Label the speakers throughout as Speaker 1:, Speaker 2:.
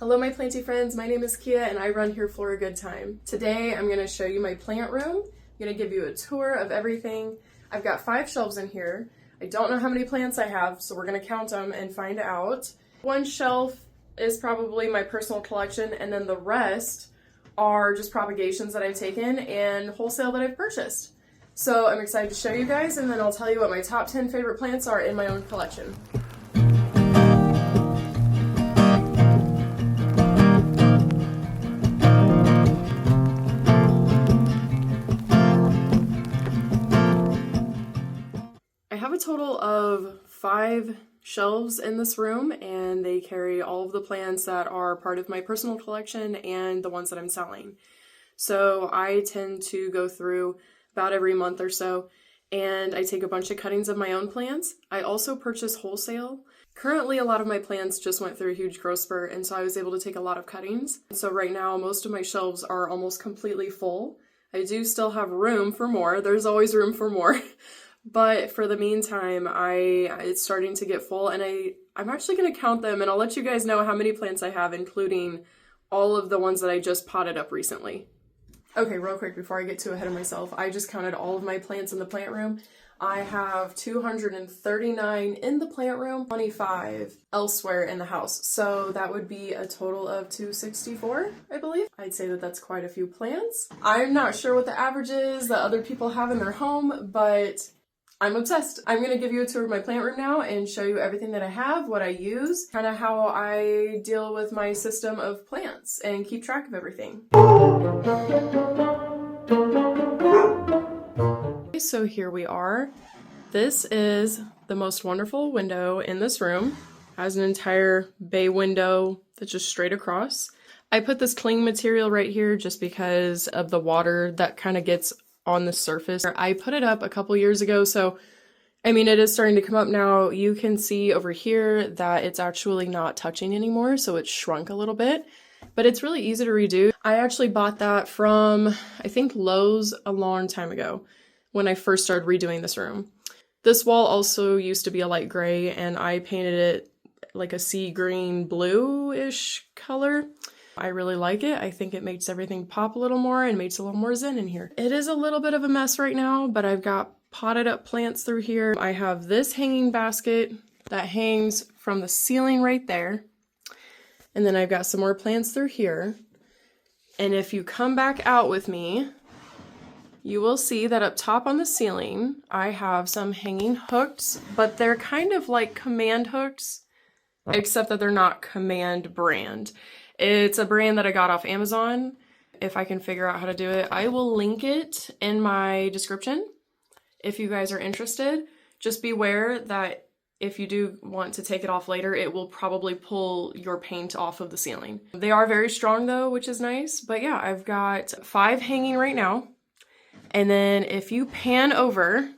Speaker 1: Hello my planty friends, my name is Kia and I run here for a good time. Today I'm going to show you my plant room. I'm going to give you a tour of everything. I've got 5 shelves in here. I don't know how many plants I have, so we're going to count them and find out. One shelf is probably my personal collection, and then the rest are just propagations that I've taken and wholesale that I've purchased. So I'm excited to show you guys, and then I'll tell you what my top 10 favorite plants are in my own collection. I have a total of 5 shelves in this room, and they carry all of the plants that are part of my personal collection and the ones that I'm selling. So I tend to go through about every month or so, and I take a bunch of cuttings of my own plants. I also purchase wholesale. Currently, a lot of my plants just went through a huge growth spurt, and so I was able to take a lot of cuttings. So right now, most of my shelves are almost completely full. I do still have room for more. There's always room for more. But for the meantime, it's starting to get full, and I'm actually going to count them, and I'll let you guys know how many plants I have, including all of the ones that I just potted up recently. Okay, real quick before I get too ahead of myself, I just counted all of my plants in the plant room. I have 239 in the plant room, 25 elsewhere in the house. So that would be a total of 264, I believe. I'd say that that's quite a few plants. I'm not sure what the average is that other people have in their home, but I'm obsessed. I'm going to give you a tour of my plant room now and show you everything that I have, what I use, kind of how I deal with my system of plants and keep track of everything. So here we are. This is the most wonderful window in this room. It has an entire bay window that's just straight across. I put this cling material right here just because of the water that kind of gets on the surface. I put it up a couple years ago, so I mean it is starting to come up now. You can see over here that it's actually not touching anymore, so it's shrunk a little bit, but it's really easy to redo. I actually bought that from, I think, Lowe's a long time ago when I first started redoing this room. This wall also used to be a light gray, and I painted it like a sea green blue-ish color. I really like it. I think it makes everything pop a little more and makes a little more zen in here. It is a little bit of a mess right now, but I've got potted up plants through here. I have this hanging basket that hangs from the ceiling right there. And then I've got some more plants through here. And if you come back out with me, you will see that up top on the ceiling, I have some hanging hooks, but they're kind of like Command hooks, except that they're not Command brand. It's a brand that I got off Amazon. If I can figure out how to do it, I will link it in my description if you guys are interested. Just beware that if you do want to take it off later, it will probably pull your paint off of the ceiling. They are very strong though, which is nice. But yeah, I've got 5 hanging right now. And then if you pan over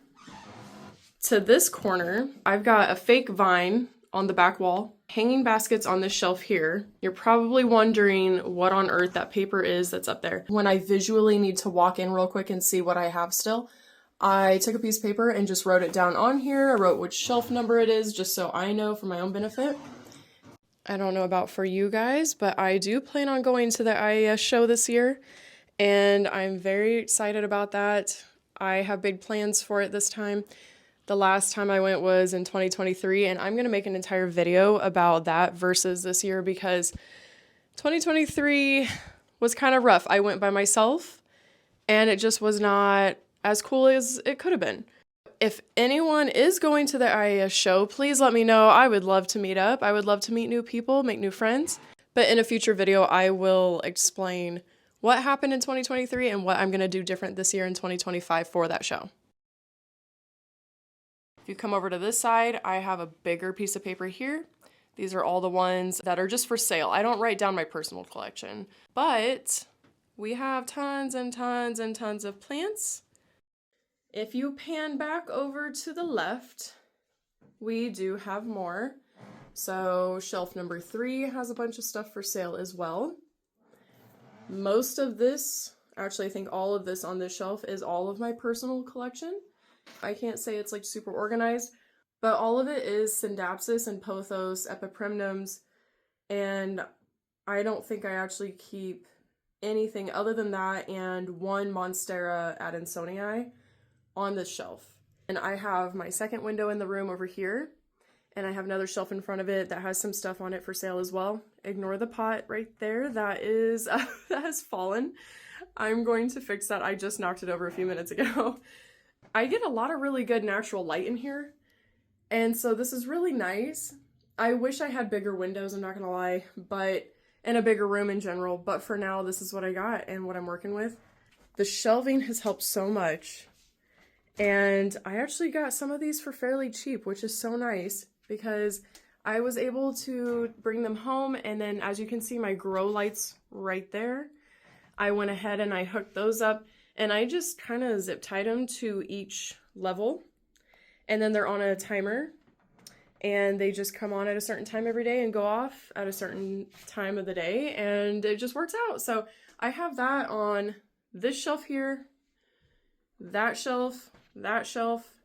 Speaker 1: to this corner, I've got a fake vine on the back wall, hanging baskets on this shelf here. You're probably wondering what on earth that paper is that's up there. When I visually need to walk in real quick and see what I have still, I took a piece of paper and just wrote it down on here. I wrote which shelf number it is just so I know for my own benefit. I don't know about for you guys, but I do plan on going to the IAS show this year, and I'm very excited about that. I have big plans for it this time. The last time I went was in 2023, and I'm going to make an entire video about that versus this year because 2023 was kind of rough. I went by myself, and it just was not as cool as it could have been. If anyone is going to the IAS show, please let me know. I would love to meet up. I would love to meet new people, make new friends. But in a future video, I will explain what happened in 2023 and what I'm going to do different this year in 2025 for that show. If you come over to this side, I have a bigger piece of paper here. These are all the ones that are just for sale. I don't write down my personal collection, but we have tons and tons and tons of plants. If you pan back over to the left, we do have more. So shelf number 3 has a bunch of stuff for sale as well. Most of this, actually I think all of this on this shelf is all of my personal collection. I can't say it's like super organized, but all of it is Scindapsus and Pothos, Epipremnums, and I don't think I actually keep anything other than that and one Monstera Adansonii on this shelf. And I have my second window in the room over here, and I have another shelf in front of it that has some stuff on it for sale as well. Ignore the pot right there. That is that has fallen. I'm going to fix that. I just knocked it over a few minutes ago. I get a lot of really good natural light in here, and so this is really nice. I wish I had bigger windows, I'm not gonna lie, but and a bigger room in general, but for now this is what I got and what I'm working with. The shelving has helped so much, and I actually got some of these for fairly cheap, which is so nice because I was able to bring them home, and then as you can see my grow lights right there, I went ahead and I hooked those up, and I just kind of zip tied them to each level, and then they're on a timer, and they just come on at a certain time every day and go off at a certain time of the day, and it just works out. So I have that on this shelf here, that shelf,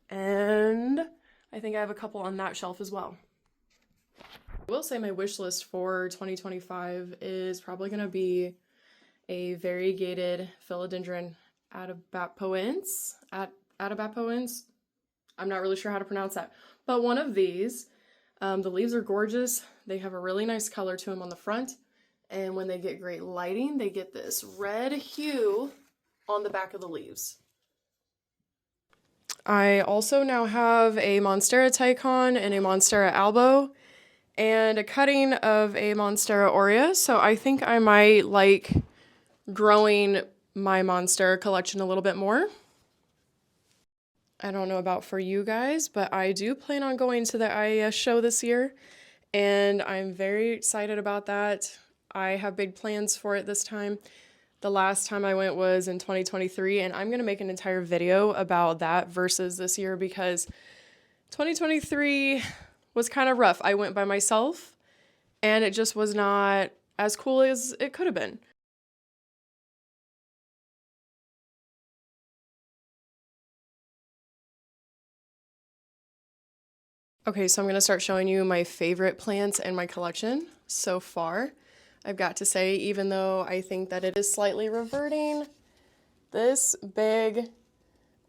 Speaker 1: and I think I have a couple on that shelf as well. I will say my wish list for 2025 is probably going to be a variegated philodendron atabapoense. I'm not really sure how to pronounce that, but one of these. The leaves are gorgeous. They have a really nice color to them on the front, and when they get great lighting, they get this red hue on the back of the leaves. I also now have a Monstera Tychon and a Monstera Albo and a cutting of a Monstera Aurea, so I think I might like growing my Monstera collection a little bit more. I don't know about for you guys, but I do plan on going to the IAS show this year, and I'm very excited about that. I have big plans for it this time. The last time I went was in 2023, and I'm going to make an entire video about that versus this year because 2023 was kind of rough. I went by myself, and it just was not as cool as it could have been. Okay, so I'm going to start showing you my favorite plants in my collection so far. I've got to say, even though I think that it is slightly reverting, this big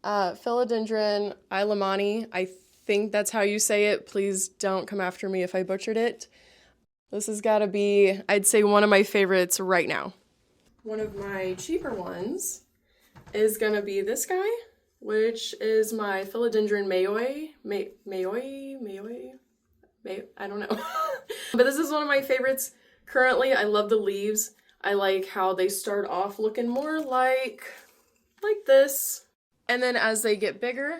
Speaker 1: philodendron Illimani, I think that's how you say it. Please don't come after me if I butchered it. This has got to be, I'd say, one of my favorites right now. One of my cheaper ones is going to be this guy, which is my philodendron Mayoi, I don't know. But this is one of my favorites currently. I love the leaves. I like how they start off looking more like this. And then as they get bigger,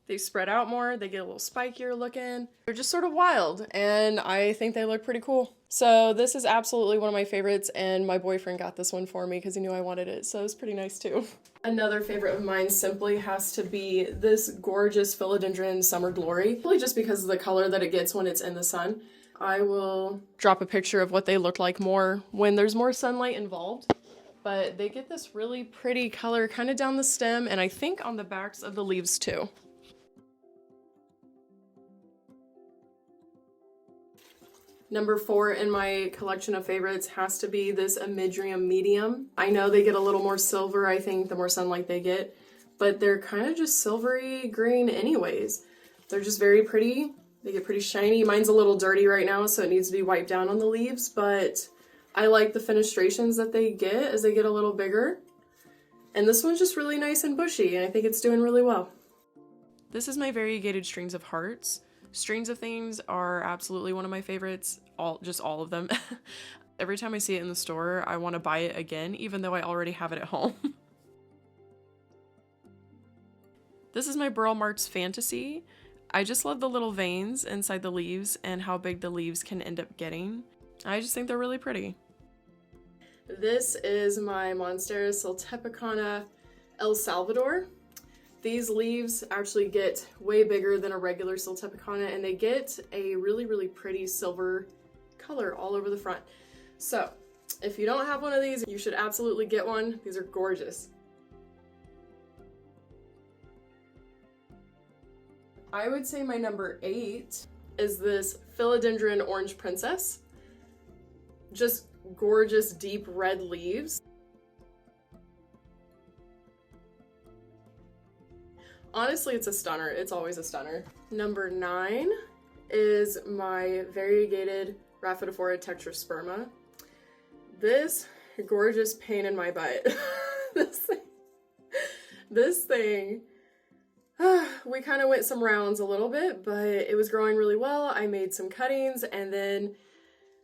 Speaker 1: they spread out more, they get a little spikier looking. They're just sort of wild, and I think they look pretty cool. So this is absolutely one of my favorites, and my boyfriend got this one for me because he knew I wanted it, so it was pretty nice too. Another favorite of mine simply has to be this gorgeous philodendron Summer Glory, really just because of the color that it gets when it's in the sun. I will drop a picture of what they look like more when there's more sunlight involved, but they get this really pretty color kind of down the stem, and I think on the backs of the leaves too. Number 4 in my collection of favorites has to be this Emydrium medium. I know they get a little more silver, I think, the more sunlight they get, but they're kind of just silvery green anyways. They're just very pretty. They get pretty shiny. Mine's a little dirty right now, so it needs to be wiped down on the leaves, but I like the fenestrations that they get as they get a little bigger. And this one's just really nice and bushy, and I think it's doing really well. This is my variegated Strings of Hearts. Strings of Things are absolutely one of my favorites, just all of them. Every time I see it in the store, I want to buy it again, even though I already have it at home. This is my Burle Marx Fantasy. I just love the little veins inside the leaves and how big the leaves can end up getting. I just think they're really pretty. This is my Monstera Siltepecana El Salvador. These leaves actually get way bigger than a regular Siltepecana, and they get a really, really pretty silver color all over the front. So if you don't have one of these, you should absolutely get one. These are gorgeous. I would say my number 8 is this Philodendron Orange Princess. Just gorgeous deep red leaves. Honestly, it's a stunner. It's always a stunner. Number 9 is my variegated Rhaphidophora tetrasperma. This gorgeous pain in my butt. This thing, we kind of went some rounds a little bit, but it was growing really well. I made some cuttings, and then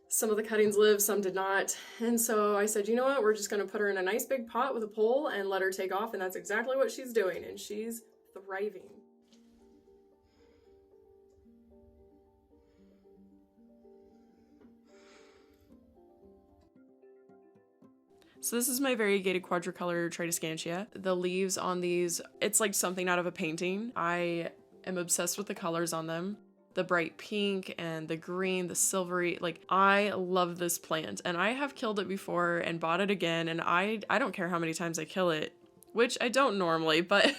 Speaker 1: some of the cuttings lived, some did not. And so I said, you know what, we're just gonna put her in a nice big pot with a pole and let her take off, and that's exactly what she's doing, and she's thriving. So this is my variegated quadricolor Tradescantia. The leaves on these, it's like something out of a painting. I am obsessed with the colors on them. The bright pink and the green, the silvery, like I love this plant, and I have killed it before and bought it again, and I don't care how many times I kill it, which I don't normally, but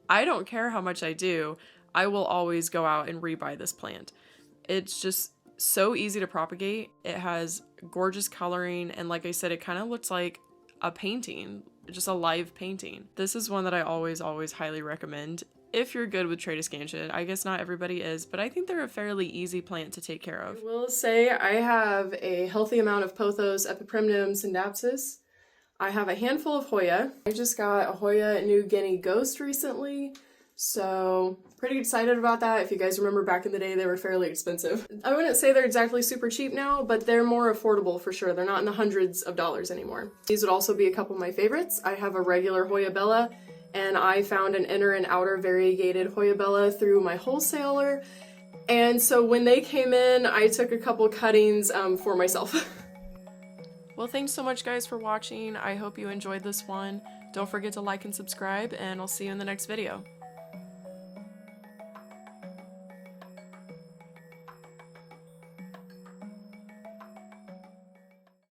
Speaker 1: I don't care how much I do. I will always go out and rebuy this plant. It's just so easy to propagate. It has gorgeous coloring, and like I said, it kind of looks like a painting, just a live painting. This is one that I always highly recommend if you're good with Tradescantia. I guess not everybody is, but I think they're a fairly easy plant to take care of. I will say I have a healthy amount of Pothos Epipremnum syndapsis. I have a handful of Hoya. I just got a Hoya New Guinea Ghost recently, so pretty excited about that. If you guys remember back in the day, they were fairly expensive. I wouldn't say they're exactly super cheap now, but they're more affordable for sure. They're not in the hundreds of dollars anymore. These would also be a couple of my favorites. I have a regular Hoya Bella, and I found an inner and outer variegated Hoya Bella through my wholesaler. And so when they came in, I took a couple cuttings for myself. Well, thanks so much guys for watching. I hope you enjoyed this one. Don't forget to like and subscribe, and I'll see you in the next video.